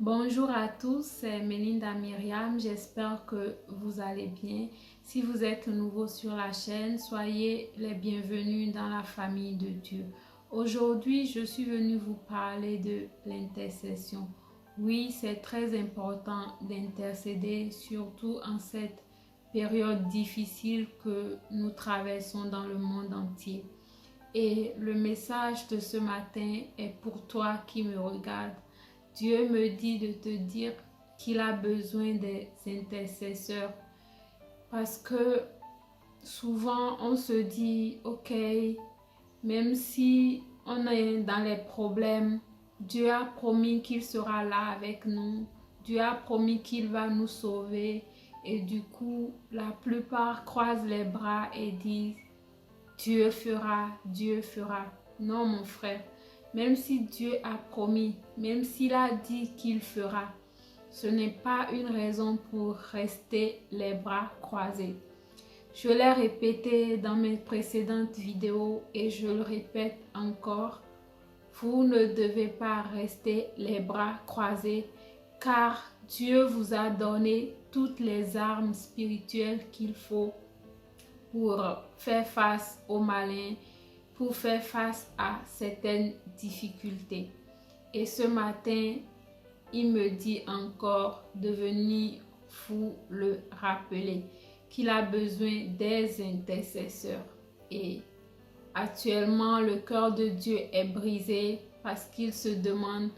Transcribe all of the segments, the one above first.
Bonjour à tous, c'est Melinda Myriam, j'espère que vous allez bien. Si vous êtes nouveau sur la chaîne, soyez les bienvenus dans la famille de Dieu. Aujourd'hui, je suis venue vous parler de l'intercession. Oui, c'est très important d'intercéder, surtout en cette période difficile que nous traversons dans le monde entier. Et le message de ce matin est pour toi qui me regarde. Dieu me dit de te dire qu'il a besoin des intercesseurs parce que souvent on se dit, ok, même si on est dans les problèmes, Dieu a promis qu'il sera là avec nous. Dieu a promis qu'il va nous sauver. Et du coup, la plupart croisent les bras et disent, Dieu fera, Dieu fera. Non, mon frère. Même si Dieu a promis, même s'il a dit qu'il fera, ce n'est pas une raison pour rester les bras croisés. Je l'ai répété dans mes précédentes vidéos et je le répète encore. Vous ne devez pas rester les bras croisés car Dieu vous a donné toutes les armes spirituelles qu'il faut pour faire face au malin, pour faire face à certaines difficultés. Et ce matin, il me dit encore de venir vous le rappeler, qu'il a besoin des intercesseurs. Et actuellement, le cœur de Dieu est brisé parce qu'il se demande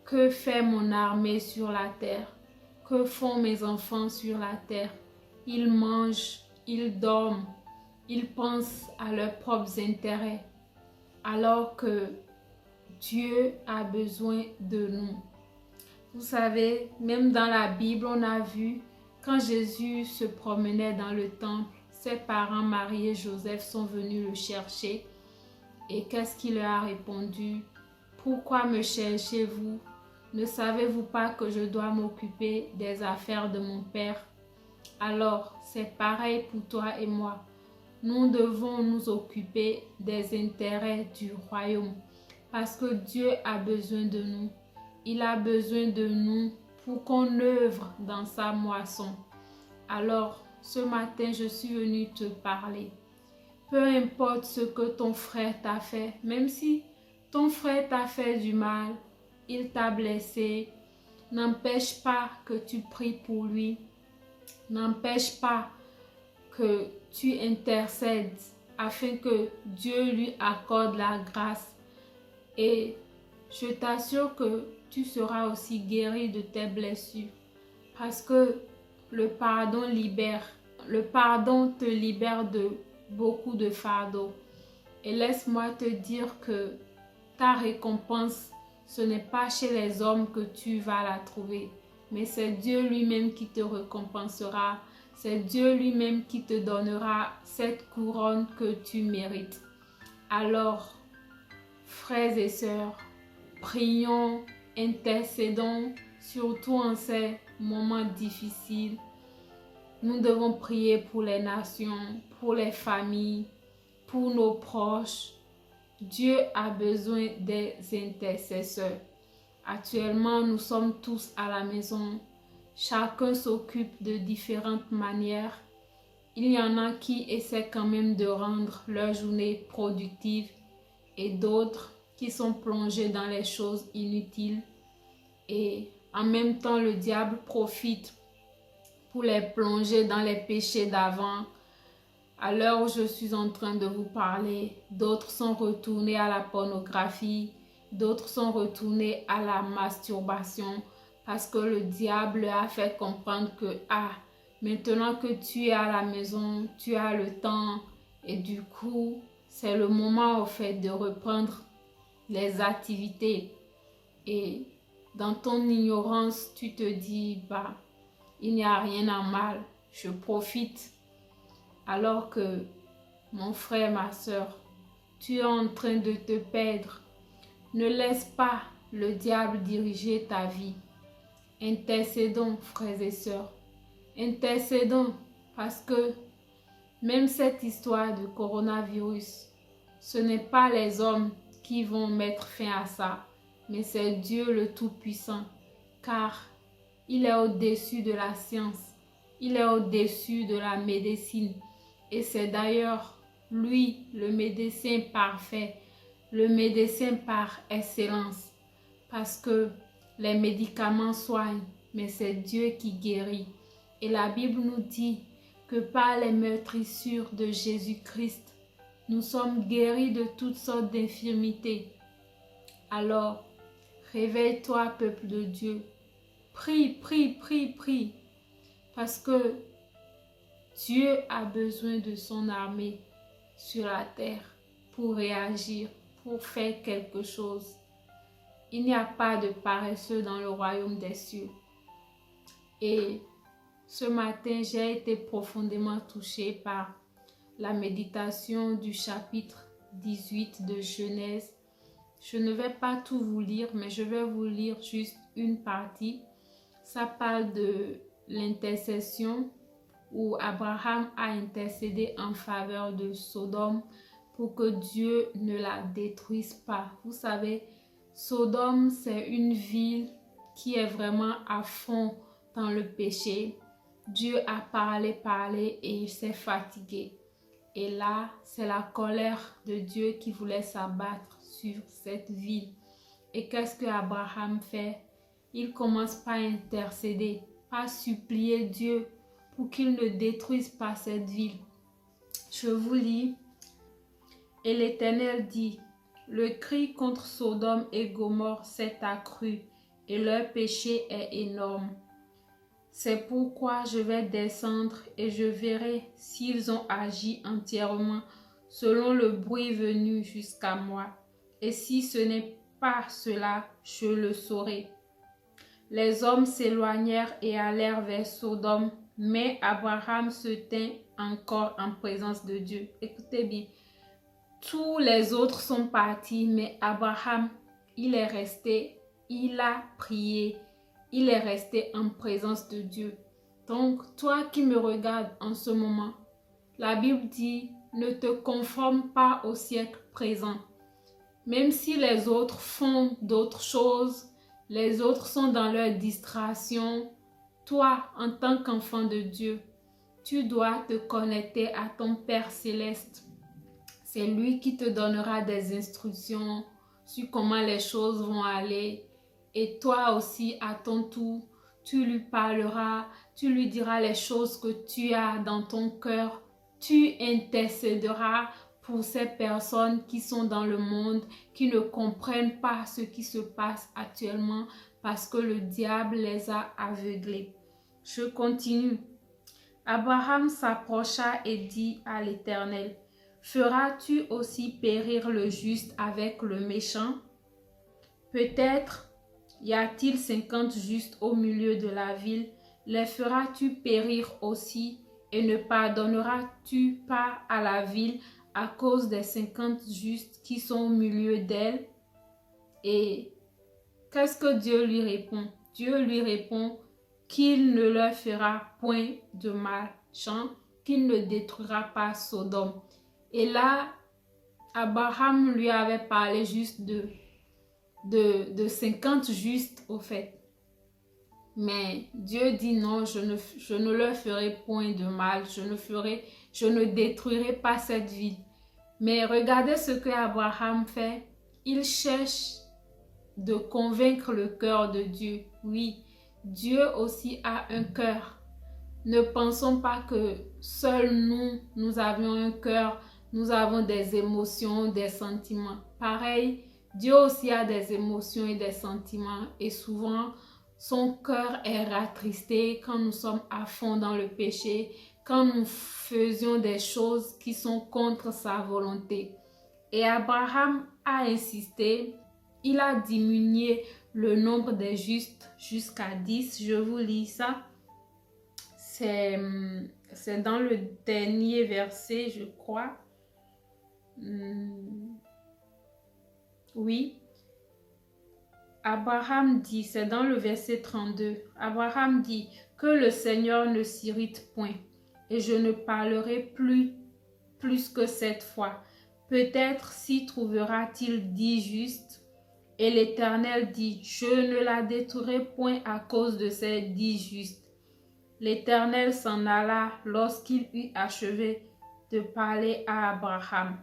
que fait mon armée sur la terre, que font mes enfants sur la terre. Ils mangent, ils dorment, ils pensent à leurs propres intérêts, alors que Dieu a besoin de nous. Vous savez, même dans la Bible, on a vu quand Jésus se promenait dans le temple, ses parents Marie et Joseph sont venus le chercher. Et qu'est-ce qu'il leur a répondu? Pourquoi me cherchez-vous? Ne savez-vous pas que je dois m'occuper des affaires de mon Père? Alors, c'est pareil pour toi et moi. Nous devons nous occuper des intérêts du royaume parce que Dieu a besoin de nous. Il a besoin de nous pour qu'on œuvre dans sa moisson. Alors, ce matin, je suis venue te parler. Peu importe ce que ton frère t'a fait, même si ton frère t'a fait du mal, il t'a blessé, n'empêche pas que tu pries pour lui, n'empêche pas que tu intercèdes afin que Dieu lui accorde la grâce. Et je t'assure que tu seras aussi guéri de tes blessures parce que le pardon libère. Le pardon te libère de beaucoup de fardeaux. Et laisse-moi te dire que ta récompense, ce n'est pas chez les hommes que tu vas la trouver, mais c'est Dieu lui-même qui te récompensera. C'est Dieu lui-même qui te donnera cette couronne que tu mérites. Alors, frères et sœurs, prions, intercédons, surtout en ces moments difficiles. Nous devons prier pour les nations, pour les familles, pour nos proches. Dieu a besoin des intercesseurs. Actuellement, nous sommes tous à la maison. Chacun s'occupe de différentes manières. Il y en a qui essaient quand même de rendre leur journée productive et d'autres qui sont plongés dans les choses inutiles. Et en même temps, le diable profite pour les plonger dans les péchés d'avant. À l'heure où je suis en train de vous parler, d'autres sont retournés à la pornographie, d'autres sont retournés à la masturbation parce que le diable a fait comprendre que maintenant que tu es à la maison, tu as le temps et du coup, c'est le moment au fait de reprendre les activités. Et dans ton ignorance, tu te dis, il n'y a rien à mal, je profite. Alors que, mon frère, ma soeur, tu es en train de te perdre. Ne laisse pas le diable diriger ta vie. Intercédons, frères et sœurs. Intercédons parce que même cette histoire de coronavirus, ce n'est pas les hommes qui vont mettre fin à ça, mais c'est Dieu le Tout-Puissant. car il est au-dessus de la science, il est au-dessus de la médecine. Et c'est d'ailleurs lui, le médecin parfait, le médecin par excellence, parce que les médicaments soignent, mais c'est Dieu qui guérit. Et la Bible nous dit que par les meurtrissures de Jésus-Christ, nous sommes guéris de toutes sortes d'infirmités. Alors, réveille-toi, peuple de Dieu. Prie, prie, prie, prie. Parce que Dieu a besoin de son armée sur la terre pour réagir, pour faire quelque chose. Il n'y a pas de paresseux dans le royaume des cieux. Et ce matin, j'ai été profondément touchée par la méditation du chapitre 18 de Genèse. Je ne vais pas tout vous lire, mais je vais vous lire juste une partie. Ça parle de l'intercession où Abraham a intercédé en faveur de Sodome pour que Dieu ne la détruise pas. Vous savez, Sodome, c'est une ville qui est vraiment à fond dans le péché. Dieu a parlé et il s'est fatigué. Et là, c'est la colère de Dieu qui voulait s'abattre sur cette ville. Et qu'est-ce que Abraham fait? Il commence par intercéder, par supplier Dieu pour qu'il ne détruise pas cette ville. Je vous lis. Et l'Éternel dit, le cri contre Sodome et Gomorrhe s'est accru et leur péché est énorme. C'est pourquoi je vais descendre et je verrai s'ils ont agi entièrement selon le bruit venu jusqu'à moi. Et si ce n'est pas cela, je le saurai. Les hommes s'éloignèrent et allèrent vers Sodome, mais Abraham se tint encore en présence de Dieu. Écoutez bien, tous les autres sont partis, mais Abraham, il est resté, il a prié, il est resté en présence de Dieu. Donc, toi qui me regardes en ce moment, la Bible dit, ne te conforme pas au siècle présent. Même si les autres font d'autres choses, les autres sont dans leur distraction, toi, en tant qu'enfant de Dieu, tu dois te connecter à ton Père céleste. C'est lui qui te donnera des instructions sur comment les choses vont aller. Et toi aussi, à ton tour, tu lui parleras, tu lui diras les choses que tu as dans ton cœur. Tu intercéderas pour ces personnes qui sont dans le monde, qui ne comprennent pas ce qui se passe actuellement parce que le diable les a aveuglés. Je continue. Abraham s'approcha et dit à l'Éternel, « Feras-tu aussi périr le juste avec le méchant? Peut-être y a-t-il 50 justes au milieu de la ville, les feras-tu périr aussi et ne pardonneras-tu pas à la ville à cause des 50 justes qui sont au milieu d'elle? » Et qu'est-ce que Dieu lui répond? Dieu lui répond qu'il ne leur fera point de méchant, qu'il ne détruira pas Sodome. Et là, Abraham lui avait parlé juste de 50 justes au fait. Mais Dieu dit non, je ne leur ferai point de mal, je ne détruirai pas cette ville. Mais regardez ce que Abraham fait. Il cherche de convaincre le cœur de Dieu. Oui, Dieu aussi a un cœur. Ne pensons pas que seuls nous avions un cœur, nous avons des émotions, des sentiments. Pareil, Dieu aussi a des émotions et des sentiments et souvent, son cœur est rattristé quand nous sommes à fond dans le péché, quand nous faisions des choses qui sont contre sa volonté. Et Abraham a insisté, il a diminué le nombre des justes jusqu'à 10. Je vous lis ça. C'est dans le dernier verset, je crois. Oui. Abraham dit, c'est dans le verset 32. Abraham dit, que le Seigneur ne s'irrite point, et je ne parlerai plus que cette fois. Peut-être s'y trouvera-t-il 10 justes, Et l'Éternel dit, je ne la détruirai point à cause de ces 10 justes. L'Éternel s'en alla lorsqu'il eut achevé de parler à Abraham.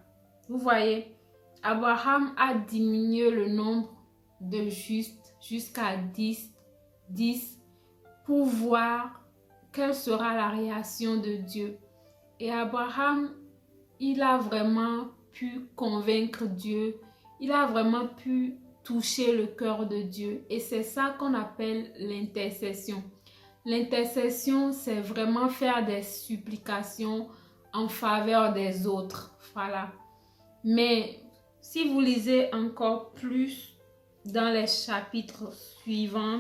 Vous voyez, Abraham a diminué le nombre de justes jusqu'à 10 pour voir quelle sera la réaction de Dieu. Et Abraham, il a vraiment pu convaincre Dieu, il a vraiment pu toucher le cœur de Dieu. Et c'est ça qu'on appelle l'intercession. L'intercession, c'est vraiment faire des supplications en faveur des autres. Voilà. Mais si vous lisez encore plus dans les chapitres suivants,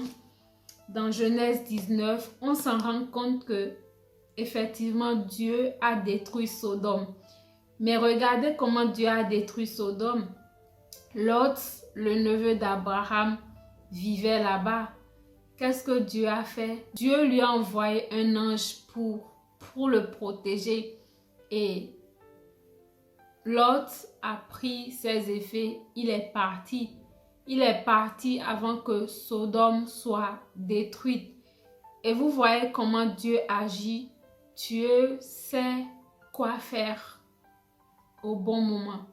dans Genèse 19, on s'en rend compte que effectivement Dieu a détruit Sodome. Mais regardez comment Dieu a détruit Sodome. Lot, le neveu d'Abraham, vivait là-bas. Qu'est-ce que Dieu a fait? Dieu lui a envoyé un ange pour le protéger. Et Lot a pris ses effets. Il est parti. Il est parti avant que Sodome soit détruite. Et vous voyez comment Dieu agit. Dieu sait quoi faire au bon moment.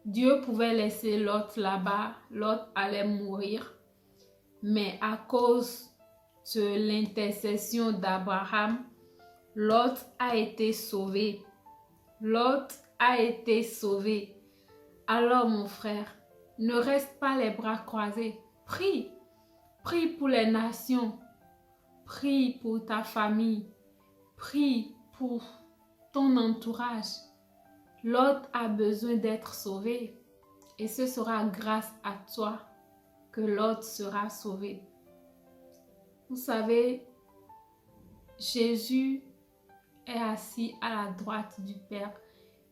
Dieu pouvait laisser Lot là-bas. Lot allait mourir. Mais à cause de l'intercession d'Abraham, Lot a été sauvé. Lot a été sauvé. Alors mon frère, ne reste pas les bras croisés. Prie. Prie pour les nations. Prie pour ta famille. Prie pour ton entourage. Lot a besoin d'être sauvé. Et ce sera grâce à toi que Lot sera sauvé. Vous savez, Jésus est assis à la droite du Père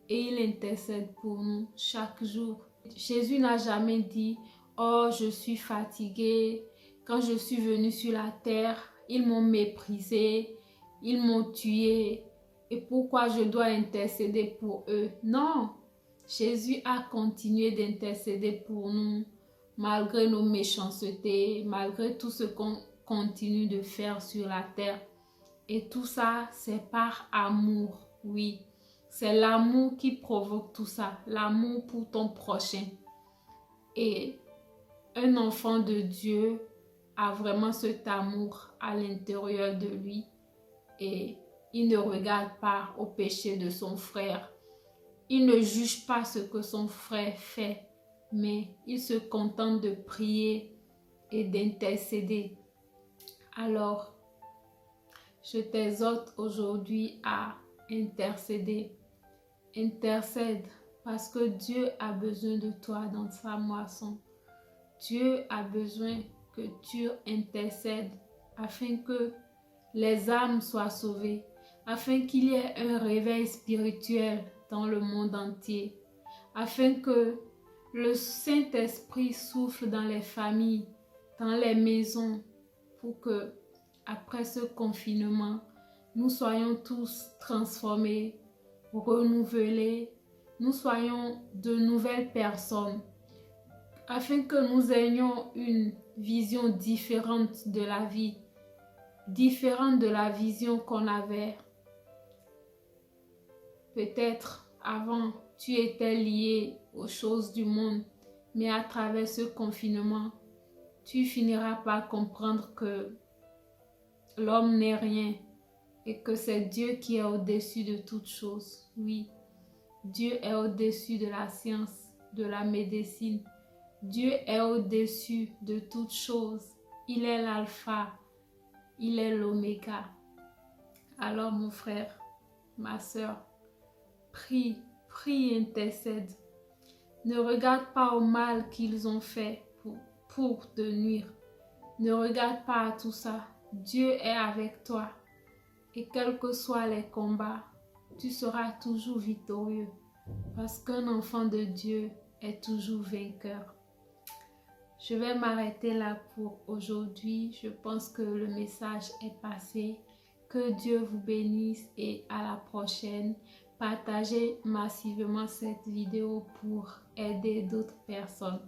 et il intercède pour nous chaque jour. Jésus n'a jamais dit « Oh, je suis fatigué. Quand je suis venu sur la terre, ils m'ont méprisé, ils m'ont tué. Et pourquoi je dois intercéder pour eux? » Non, Jésus a continué d'intercéder pour nous malgré nos méchancetés, malgré tout ce qu'on continue de faire sur la terre. Et tout ça, c'est par amour, oui. C'est l'amour qui provoque tout ça, l'amour pour ton prochain. Et un enfant de Dieu a vraiment cet amour à l'intérieur de lui et il ne regarde pas au péché de son frère. Il ne juge pas ce que son frère fait, mais il se contente de prier et d'intercéder. Alors, je t'exhorte aujourd'hui à intercéder. Intercède parce que Dieu a besoin de toi dans sa moisson. Dieu a besoin que tu intercèdes afin que les âmes soient sauvées, afin qu'il y ait un réveil spirituel dans le monde entier, afin que le Saint-Esprit souffle dans les familles, dans les maisons, pour que après ce confinement, nous soyons tous transformés, renouvelés, nous soyons de nouvelles personnes, afin que nous ayons une vision différente de la vie, différente de la vision qu'on avait. Peut-être avant, tu étais lié aux choses du monde, mais à travers ce confinement, tu finiras par comprendre que l'homme n'est rien et que c'est Dieu qui est au-dessus de toutes choses. Oui, Dieu est au-dessus de la science, de la médecine. Dieu est au-dessus de toutes choses. Il est l'alpha, il est l'oméga. Alors mon frère, ma soeur, prie, prie et intercède. Ne regarde pas au mal qu'ils ont fait pour te nuire. Ne regarde pas à tout ça. Dieu est avec toi. Et quels que soient les combats, tu seras toujours victorieux. Parce qu'un enfant de Dieu est toujours vainqueur. Je vais m'arrêter là pour aujourd'hui. Je pense que le message est passé. Que Dieu vous bénisse et à la prochaine. Partagez massivement cette vidéo pour aider d'autres personnes.